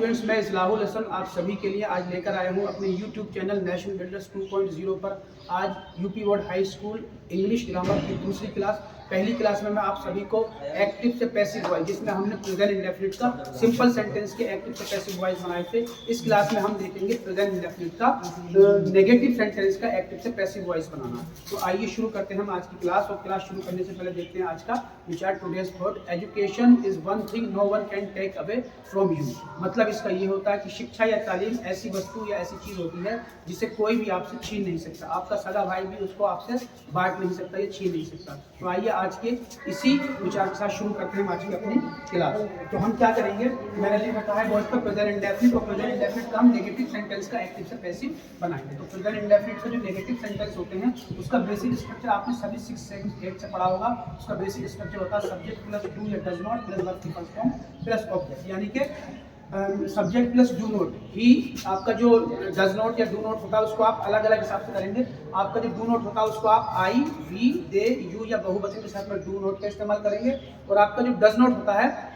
Students, मैं इस्लाहुल हसन आप सभी के लिए आज लेकर आया हूँ अपने YouTube चैनल नेशनल बिल्डर्स 2.0 पर। आज UP board high school English grammar की दूसरी क्लास, पहली क्लास में मैं आप सभी को एक्टिव से पैसिव वॉइस, जिसमें हमने प्रेजेंट इंडेफिनिट का सिंपल सेंटेंस के एक्टिव से पैसिव वॉइस बनाए थे, इस क्लास में हम देखेंगे प्रेजेंट इंडेफिनिट का नेगेटिव सेंटेंस का एक्टिव से पैसिव वॉइस बनाना। तो आइए शुरू करते हैं हम आज की क्लास। और क्लास शुरू करने से पहले देखते हैं आज का विचार, today's thought. Education is one thing no one can take away from you. मतलब इसका ये होता है कि शिक्षा या तालीम ऐसी वस्तु या ऐसी चीज होती है जिसे कोई भी आपसे छीन नहीं सकता। आपका सगा भाई भी उसको आपसे बांट नहीं सकता या छीन नहीं सकता। तो आइए आज के इसी विचार के साथ शुरू करते हैं आज की अपनी क्लास। तो हम क्या करेंगे, मैंने लिख रखा है बोर्ड पर प्रेजेंट इंडेफिनिट, और प्रेजेंट इंडेफिनिट का हम नेगेटिव सेंटेंस का एक्टिव से पैसिव बनाएंगे। तो प्रेजेंट इंडेफिनिट के जो नेगेटिव सेंटेंस होते हैं उसका बेसिक स्ट्रक्चर आपने सभी 6 से 8 से पढ़ा होगा। उसका बेसिक स्ट्रक्चर होता है सब्जेक्ट प्लस डू या डज नॉट प्लस वर्ब की फर्स्ट फॉर्म प्लस ऑब्जेक्ट, यानी कि सब्जेक्ट प्लस डू नोट। ही आपका जो डज नॉट या डू नोट होता है उसको आप अलग अलग हिसाब से करेंगे। आपका जो डू नोट होता है उसको आप आई, वी, दे, यू या बहुवचन के साथ में डू नोट का इस्तेमाल करेंगे। और आपका जो डज नॉट होता है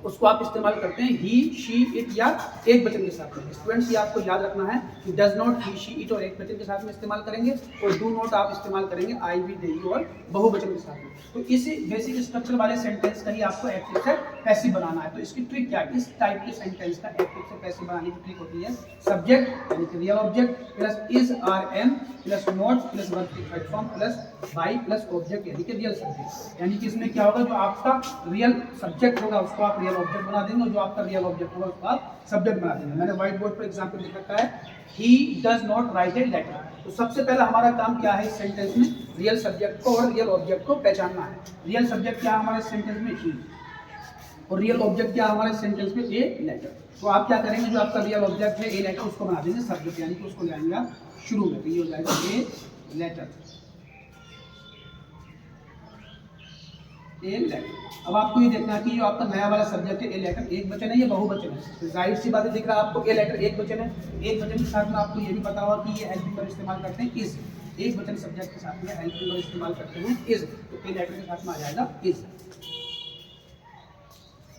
उसको आप इस्तेमाल करते हैं ही, शी, इट या एक वचन के साथ में। स्टूडेंट्स, ये आपको याद रखना है कि does not he, she, it और एक वचन के साथ में इस्तेमाल करेंगे, और डू नॉट आप इस्तेमाल करेंगे आई, वी, दे, यू और बहुवचन के साथ में। तो इस बेसिक स्ट्रक्चर वाले सेंटेंस का ही आपको एक्टिव से पैसिव बनाना है। तो इसकी ट्रिक क्या है, इस टाइप के सेंटेंस का एक्टिव से पैसिव बनाने की ट्रिक होती है सब्जेक्ट यानी कि real object plus is, are, am plus not plus verb की third form plus by plus object यानी कि रियल सब्जेक्ट। यानी कि इसमें क्या होगा, जो आपका रियल सब्जेक्ट होगा उसको आप रियल ऑब्जेक्ट बना देंगे, और जो आपका रियल ऑब्जेक्ट होगा उसको आप सब्जेक्ट बना देंगे। मैंने व्हाइट बोर्ड पर एग्जांपल लिख रखा है, he does not write a letter. तो सबसे पहला हमारा काम क्या है इस सेंटेंस में, रियल सब्जेक्ट को और रियल ऑब्जेक्ट को पहचानना है। रियल सब्जेक्ट क्या है हमारे सेंटेंस में, ही, और रियल ऑब्जेक्ट क्या है हमारे सेंटेंस में, ए लेटर। तो आप क्या करेंगे, जो आपका रियल ऑब्जेक्ट है ए लेटर उसको बना देंगे सब्जेक्ट, यानी कि उसको लाएंगे आप शुरू में। तो ये हो जाएगा ए लेटर, ए लेटर। अब आपको ये देखना है कि जो आपका नया वाला सब्जेक्ट है ए लेटर एक वचन है या बहुवचन है। तो जाहिर सी बात है, दिख रहा है आपको ए लेटर एक वचन है। एक वचन के साथ में आपको ये भी पता होगा कि ये हेल्पिंग वर्ब इस्तेमाल करते हैं इज। एक वचन सब्जेक्ट के साथ में हेल्पिंग वर्ब इस्तेमाल करते हैं इज, तो ए लेटर के साथ में आ जाएगा इज।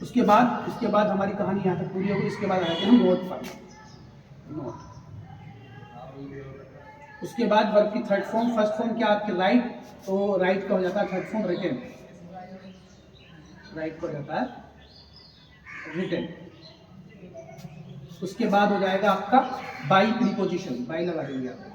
उसके बाद हमारी कहानी यहाँ तक पूरी होगी। इसके बाद आते हैं नोट पर, नोट। उसके बाद वर्ब की थर्ड फॉर्म, फर्स्ट फॉर्म क्या आपकी राइट, तो राइट का हो जाता है थर्ड फॉर्म रिटन, राइट को हो जाता है रिटन। उसके बाद हो जाएगा आपका बाई प्रीपोजिशन, बाई लगा देंगे आप।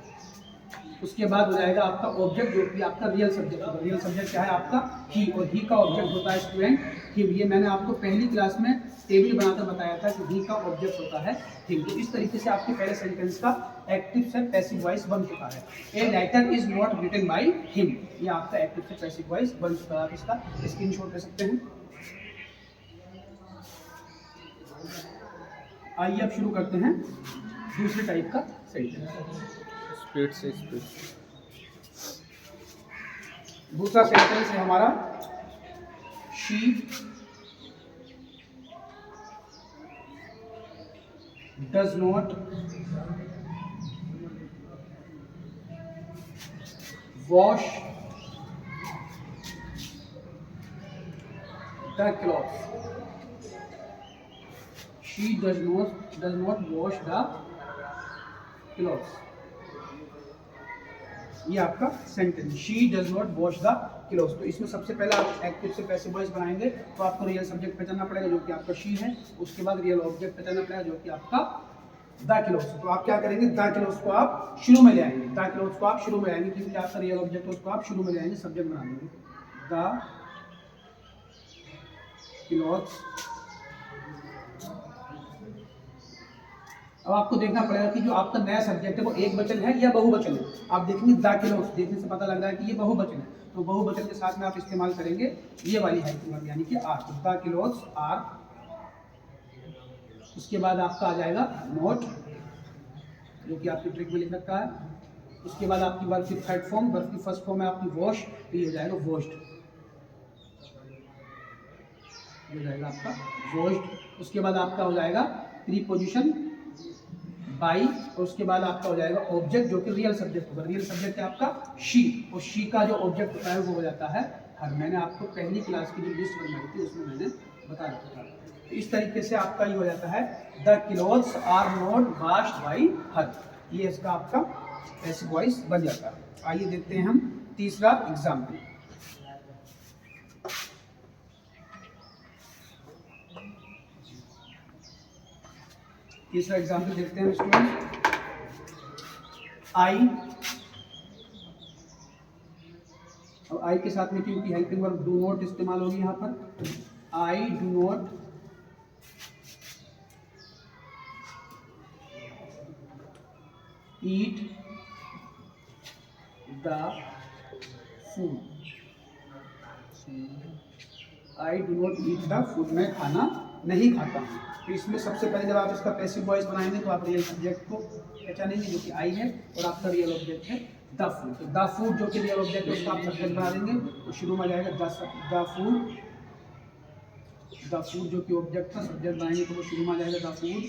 उसके बाद हो जाएगा आपका ऑब्जेक्ट, जो कि आपका रियल सब्जेक्ट होगा। रियल सब्जेक्ट क्या है आपका ही, और ही का ऑब्जेक्ट होता है स्टूडेंट हिम। ये मैंने आपको पहली क्लास में टेबल बनाकर बताया था कि ही का ऑब्जेक्ट होता है हिम। तो इस तरीके से आपके पहले सेंटेंस का एक्टिव से पैसिव वॉइस बन चुका है। A letter is not written by him, ये आपका एक्टिव से पैसिव वॉइस बन चुका है। आप इसका स्क्रीनशॉट ले सकते हैं। आइए अब शुरू करते हैं दूसरे टाइप का सेंटेंस। स्पीड से स्पीड। दूसरा सेंटेंस है हमारा, she does not wash the cloth. She does not wash the clothes. ये आपका sentence, she does not wash the clothes. तो इसमें सबसे पहले आप एक्टिव से पैसिव वॉइस बनाएंगे, तो आपको रियल सब्जेक्ट पहचानना पड़ेगा जो कि आपका शी है। उसके बाद रियल ऑब्जेक्ट पहचानना पड़ेगा जो कि आपका द क्लॉथ्स। तो आप क्या करेंगे, द क्लॉथ्स को आप शुरू में ले आएंगे, द क्लॉथ्स को आप शुरू में लाएंगे, क्योंकि आपका रियल ऑब्जेक्ट है उसको आप शुरू में ले आएंगे, सब्जेक्ट बना देंगे द क्लॉथ्स। अब आपको देखना पड़ेगा कि जो आपका नया सब्जेक्ट है वो एक वचन है या बहुवचन है। आप देखेंगे द क्लॉथ्स, देखने से पता लग रहा है कि ये बहुवचन है, तो बहुवचन के साथ में आप इस्तेमाल करेंगे ये वाली हेल्पिंग वर्ब यानी कि आर, द क्लॉथ्स आर। उसके बाद आपका आ जाएगा नॉट, जो कि आपकी ट्रिक में लिख रखा है। उसके बाद आपकी वर्ब की थर्ड फॉर्म, वर्ब की फर्स्ट फॉर्म है आपकी वॉश, तो ये हो जाएगा वॉश्ड, ये हो जाएगा आपका वॉश्ड। उसके बाद आपका हो जाएगा प्रीपोजिशन बाई, और उसके बाद आपका हो जाएगा ऑब्जेक्ट जो कि रियल सब्जेक्ट होगा। रियल सब्जेक्ट है आपका शी, और शी का जो ऑब्जेक्ट होता है वो हो जाता है हर। मैंने आपको पहली क्लास की जो लिस्ट बनवाई थी उसमें मैंने बता रखा था। तो इस तरीके से आपका ये हो जाता है the clothes are not washed by her. ये इसका आपका पैसिव वॉइस बन जाता है। आइए देखते हैं हम तीसरा एग्जाम्पल। तीसरा एग्जाम्पल देखते हैं स्टूडेंट। आई, और आई के साथ में क्योंकि हेल्पिंग वर्ब डू नॉट इस्तेमाल होगी यहाँ पर। I do not eat the food. I do not eat the food, मैं खाना नहीं खाता हूँ। तो इसमें सबसे पहले जब आप इसका पैसिव वॉइस बनाएंगे तो आप रियल सब्जेक्ट को पहचानेंगे जो कि आई है, और आपका रियल ऑब्जेक्ट है द फूड। तो द फूड जो कि रियल ऑब्जेक्ट है उसका आप सब्जेक्ट बना देंगे, तो शुरू में आ जाएगा द फूड। द फूड जो कि ऑब्जेक्ट था, सब्जेक्ट बनाएंगे तो वो शुरू में आ जाएगा द फूड।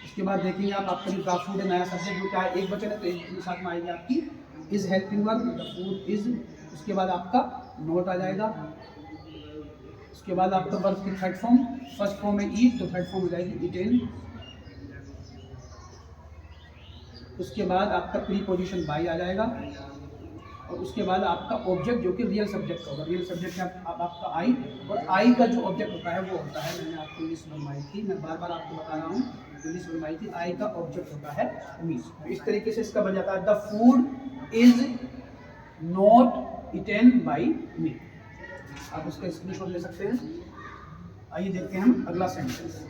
उसके बाद देखेंगे आप, आपका जो द फूड है नया सब्जेक्ट जो क्या है, एक वचन है तो एक के साथ में आएगी आपकी is helping verb, the food is. उसके बाद आपका नोट आ जाएगा। उसके बाद आपका वर्ब की थर्ड फॉर्म, फर्स्ट फॉर्म है ईट, तो थर्ड फॉर्म हो जाएगी इटेन। उसके बाद आपका प्रीपोजिशन बाई आ जाएगा, और उसके बाद आपका ऑब्जेक्ट जो कि रियल सब्जेक्ट होगा। रियल सब्जेक्ट है आपका आई, और आई का जो ऑब्जेक्ट होता है वो होता है, मैंने आपको लिस्ट बनवाई थी, मैं बार बार आपको बता रहा हूँ, जो लिस्ट बनवाई थी, आई का ऑब्जेक्ट होता है मीट। तो इस तरीके से इसका बन जाता है the food is not eaten by me. आप उसका स्क्रीनशॉट ले सकते हैं। आइए देखते हैं हम अगला सेंटेंस।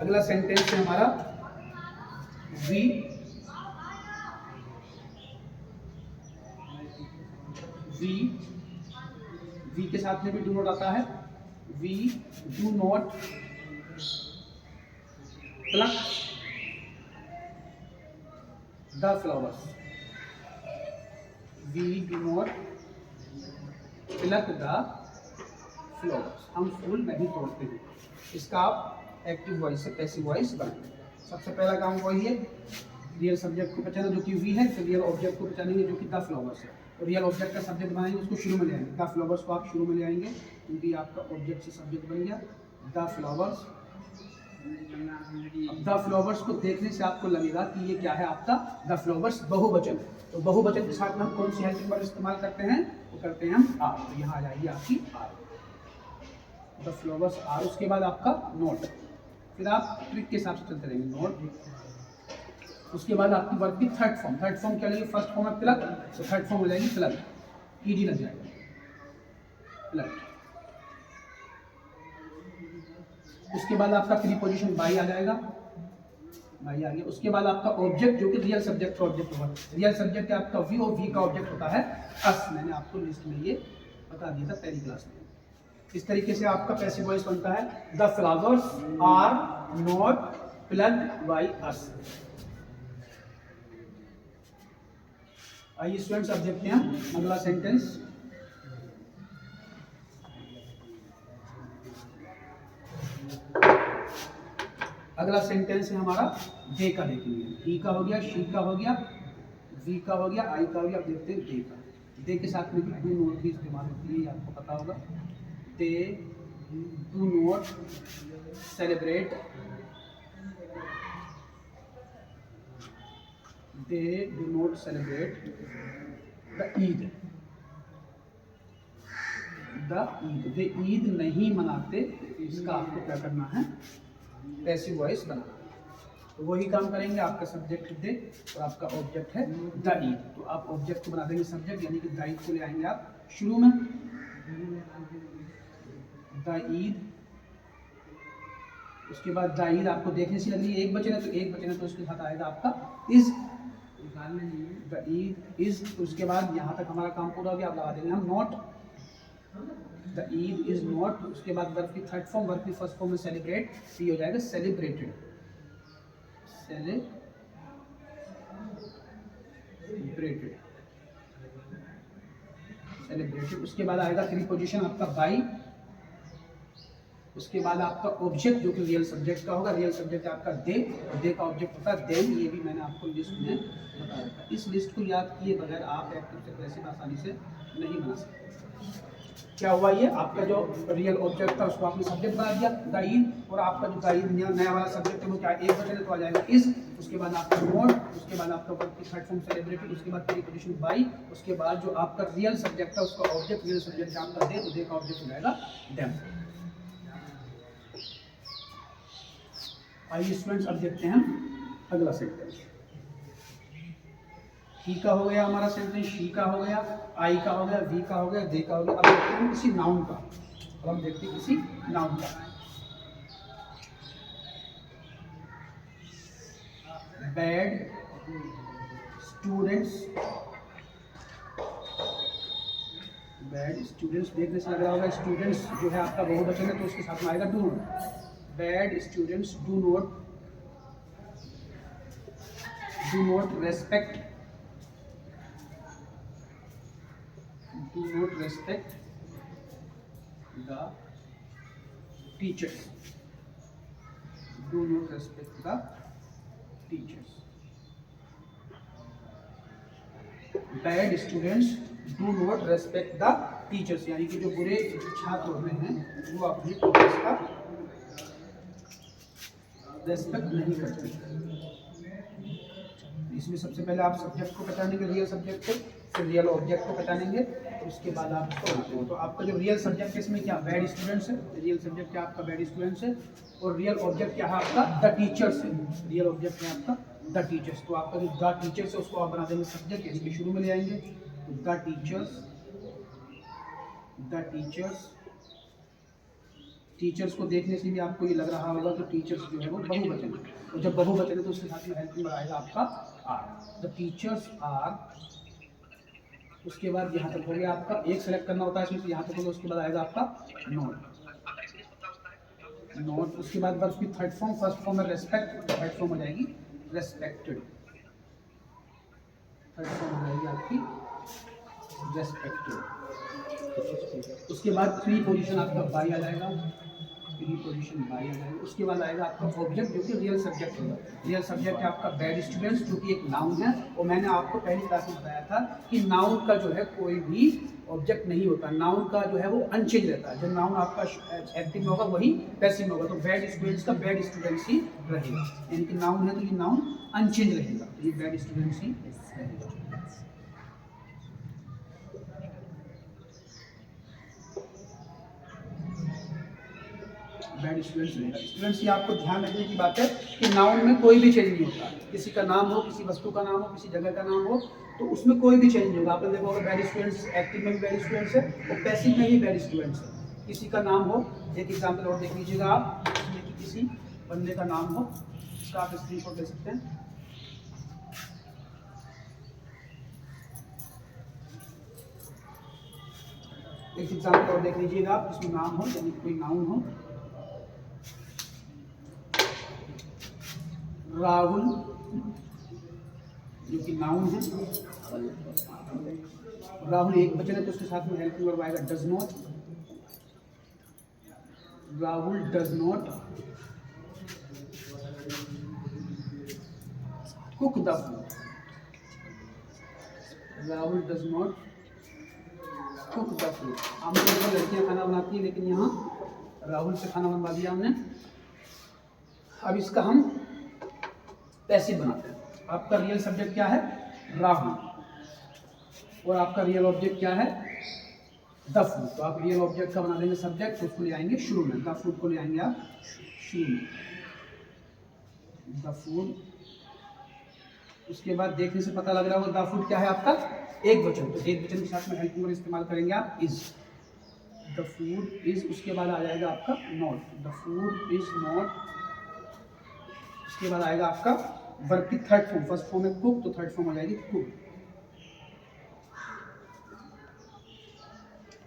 अगला सेंटेंस है हमारा वी के साथ में भी डू नॉट आता है। We do not pluck the flowers. We do not pluck the flowers, हम फूल नहीं तोड़ते हैं। इसका आप एक्टिव वॉइस से पैसिव वॉइस बनाएंगे। सबसे पहला काम वही है, रियल सब्जेक्ट को पहचाना जो कि वी है, फिर रियल ऑब्जेक्ट को पहचानेंगे जो कि द फ्लावर्स है, और रियल ऑब्जेक्ट का सब्जेक्ट बनाएंगे, उसको शुरू में ले आएंगे। द फ्लावर्स को आप शुरू में ले आएंगे क्योंकि आपका ऑब्जेक्ट से सब्जेक्ट बन गया द फ्लावर्स। द फ्लावर्स को देखने से आपको लगेगा कि ये क्या है, आपका द फ्लावर्स बहुवचन है। तो बहुवचन के साथ में हम कौन सी हेल्पिंग वर्ब इस्तेमाल करते हैं, वो करते हैं हम आर। तो यहाँ आ जाएगी आपकी आर, द फ्लावर्स आर। उसके बाद आपका नोट, फिर आप ट्रिक के हिसाब से चलते रहेंगे नोट। उसके बाद आपकी वर्ब की थर्ड फॉर्म क्या लगेगी, फर्स्ट फॉर्म है प्लग, तो थर्ड फॉर्म हो जाएगी प्लग, ईडी लग जाएगा प्लग। उसके बाद आपका प्रीपोजिशन बाई आ जाएगा, बाई आ गया। उसके बाद आपका ऑब्जेक्ट जो कि रियल सब्जेक्ट का ऑब्जेक्ट होगा। रियल सब्जेक्ट है आपका वी, और वी का ऑब्जेक्ट होता है अस। मैंने आपको लिस्ट में ये बता दिया था पहली क्लास में। इस तरीके से आपका पैसिव वॉइस बनता है the flowers are not plucked by us. आइए स्टूडेंट्स अब देखते हैं अगला सेंटेंस। अगला सेंटेंस है हमारा दे का। देखेंगे ही का हो गया, शी का हो गया, वी का हो गया, आई का हो गया। अब देखते हैं दे का। दे के साथ में भी डू नॉट भी इस्तेमाल होती है, आपको पता होगा। They do not celebrate, they do not celebrate the Eid. The Eid, वे ईद नहीं मनाते। इसका आपको क्या करना है, पैसिव वॉइस बनाना। तो वही काम करेंगे, आपका सब्जेक्ट दे और आपका ऑब्जेक्ट है द ईद। तो आप ऑब्जेक्ट को बना देंगे सब्जेक्ट, यानी कि द ईद को ले आएंगे आप शुरू में, द ईद। उसके बाद द ईद आपको देखने से लग रही है एक वचन है, तो एक वचन है तो उसके साथ आएगा आपका इज, द ईद इज। उसके बाद यहाँ तक हमारा काम पूरा हो गया। अब लगा देंगे हम not, the Eid is not. उसके बाद वर्ब की थर्ड फॉर्म, वर्ब की फर्स्ट फॉर्म में सेलिब्रेट, तो हो जाएगा सेलिब्रेटेड, सेलिब्रेटेड। उसके बाद आएगा प्रीपोजिशन आपका बाई, उसके बाद आपका ऑब्जेक्ट जो कि रियल सब्जेक्ट का होगा, रियल सब्जेक्ट आपका दे, और दे का ऑब्जेक्ट होता है देम। ये भी मैंने आपको लिस्ट में बताया था। इस लिस्ट को याद किए बगैर आप एक्टिव से पैसिव आसानी से नहीं बना सकते। क्या हुआ, ये आपका जो रियल ऑब्जेक्ट था उसको आपने सब्जेक्ट बना दिया द इज, और आपका जो द इज नया वाला सब्जेक्ट है वो क्या एक वजह तो आ जाएगा इज, उसके बाद आपका नोट, उसके बाद आपका वर्ब की थर्ड फॉर्म सेलिब्रेटेड, उसके बाद प्रीपोजिशन बाई, उसके बाद जो आपका रियल सब्जेक्ट है उसका ऑब्जेक्ट, रियल सब्जेक्ट आपका दे, तो दे का ऑब्जेक्ट हो जाएगा देम। आइए स्टूडेंट्स अब देखते हैं अगला सेंटेंस। ही का हो गया हमारा सेंटेंस, शी का हो गया, आई का हो गया, वी का हो गया, दे का हो गया। अब देखते हैं किसी नाउन का, अब हम देखते हैं किसी नाउन का। बैड स्टूडेंट्स, बैड स्टूडेंट्स देखने से लग रहा होगा स्टूडेंट्स जो है आपका बहुवचन है तो उसके साथ में आएगा do not. Bad students do not respect, do not respect the teachers, do not respect the teachers। bad students do not respect the teachers, यानी कि जो बुरे छात्र होते हैं वो अपने टीचर्स का रेस्पेक्ट नहीं करते। इसमें सबसे पहले आप सब्जेक्ट को पहचानेंगे, रियल सब्जेक्ट को, फिर रियल ऑब्जेक्ट को पहचानेंगे, उसके बाद आप इसको बनाते हो। तो आपका जो रियल सब्जेक्ट है इसमें क्या बैड स्टूडेंट्स है, रियल सब्जेक्ट क्या आपका बैड स्टूडेंट्स है, और रियल ऑब्जेक्ट क्या है आपका द टीचर्स है, रियल ऑब्जेक्ट है आपका द टीचर्स। तो आपका जो द टीचर्स है उसको आप बना देंगे सब्जेक्ट, इसके शुरू में ले आएंगे तो द टीचर्स। टीचर्स को देखने से भी आपको ये लग रहा होगा तो टीचर्स जो है वो बहुवचन है, और जब बहुवचन है तो उसके साथ में हेल्पिंग वर्ब आएगा आपका आर, द टीचर्स आर। उसके बाद यहाँ तक हो गया आपका, एक सेलेक्ट करना होता है इसमें, यहाँ तक हो गया, उसके बाद आएगा आपका नॉट। उसके बाद वर्ब की थर्ड फॉर्म, फर्स्ट फॉर्म में रेस्पेक्ट, थर्ड फॉर्म हो जाएगी रेस्पेक्टेड, थर्ड फॉर्म हो जाएगी आपकी रेस्पेक्टेड। उसके बाद प्रीपोजिशन आपका बाई आ जाएगा, प्रीपोजिशन बाई आ जाएगा। उसके बाद आएगा आपका ऑब्जेक्ट जो कि रियल सब्जेक्ट होगा, रियल सब्जेक्ट है आपका बैड स्टूडेंट्स जो कि एक नाउन है, और मैंने आपको पहली क्लास में बताया था कि नाउन का जो है कोई भी ऑब्जेक्ट नहीं होता, नाउन का जो है वो अनचेंज रहता है। जब नाउन आपका एक्टिव में होगा वही पैसिव में होगा, तो बैड स्टूडेंट्स का बैड स्टूडेंट्स ही रहेगा, यानी कि नाउन है तो ये नाउन अनचेंज रहेगा, तो ये बैड स्टूडेंट्स ही रहेगा। बैड स्टूडेंट्स रहेगा। स्टूडेंट्स ये आपको ध्यान रखने की बात है कि नाउन में कोई भी चेंज नहीं होता, किसी का नाम हो, किसी वस्तु का नाम हो, किसी जगह का नाम हो, तो उसमें कोई भी चेंज नहीं होगा। आपने देखा होगा बैड स्टूडेंट्स एक्टिव में भी बैड स्टूडेंट्स है और पैसिव में भी बैड स्टूडेंट्स है। किसी का नाम हो, एक एग्जाम्पल और देख लीजिएगा आप, जिसमें कि किसी बंदे का नाम हो, इसका आप स्क्रीनशॉट ले सकते हैं। एक एग्जाम्पल और देख लीजिएगा आप, जिसमें नाम हो, यानी कोई नाउन हो, राहुल जो कि नाउन है, राहुल एक वचन है तो उसके साथ में हेल्पिंग वर्ब आएगा does not, Rahul does not cook the food, Rahul does not cook the food. आमतौर पर लड़कियां खाना बनाती है, लेकिन यहाँ राहुल से खाना बनवा दिया हमने। अब इसका हम पैसिव बनाते हैं। आपका रियल सब्जेक्ट क्या है राहुल, और आपका रियल ऑब्जेक्ट क्या है द फूड। तो आप रियल ऑब्जेक्ट का बना देंगे सब्जेक्ट, तो उसको ले आएंगे शुरू में, द फूड को ले आएंगे आप शुरू में, द फूड। उसके बाद देखने से पता लग रहा होगा द फूड क्या है आपका एक वचन, तो एक वचन के साथ में हेल्पिंग वर्ब इस्तेमाल करेंगे आप इज, द फूड इज। उसके बाद आ जाएगा आपका not, the food is not. उसके बाद आएगा आपका वर्ब की थर्ड फॉर्म, फर्स्ट फॉर्म है कुक, तो थर्ड फॉर्म आ जाएगी कुक।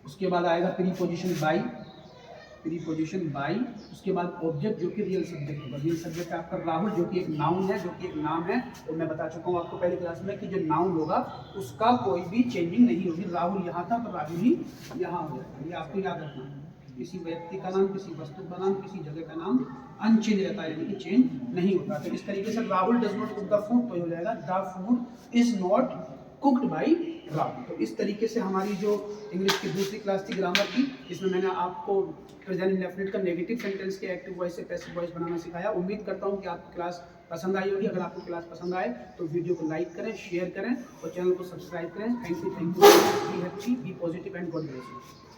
उसके बाद आएगा प्रीपोजिशन बाई, प्रीपोजिशन बाई। उसके बाद ऑब्जेक्ट जो कि रियल सब्जेक्ट होगा, रियल सब्जेक्ट आपका राहुल जो कि एक नाउन है, जो कि एक नाम है, और मैं बता चुका हूँ आपको पहली क्लास में कि जो नाउन होगा उसका कोई भी चेंजिंग नहीं होगी। राहुल यहाँ था तो राहुल ही यहाँ हो जाएगा, ये आपको याद रखना है। किसी व्यक्ति का नाम, किसी वस्तु का नाम, किसी जगह का नाम अनचेंज रहता है, यानी कि चेंज नहीं होता। तो इस तरीके से Rahul does not cook the food, तो हो जाएगा the food is not cooked by Rahul. तो इस तरीके से हमारी जो इंग्लिश की दूसरी क्लास थी ग्रामर की, इसमें मैंने आपको प्रेजेंट इंडेफिनिट का नेगेटिव सेंटेंस के एक्टिव वॉइस से पैसिव वॉइस बनाना सिखाया। उम्मीद करता हूँ कि आपकी क्लास पसंद आई होगी। अगर आपको क्लास पसंद आए तो वीडियो को लाइक करें, शेयर करें और चैनल को सब्सक्राइब करें। Thank you, be happy, be positive and God bless you.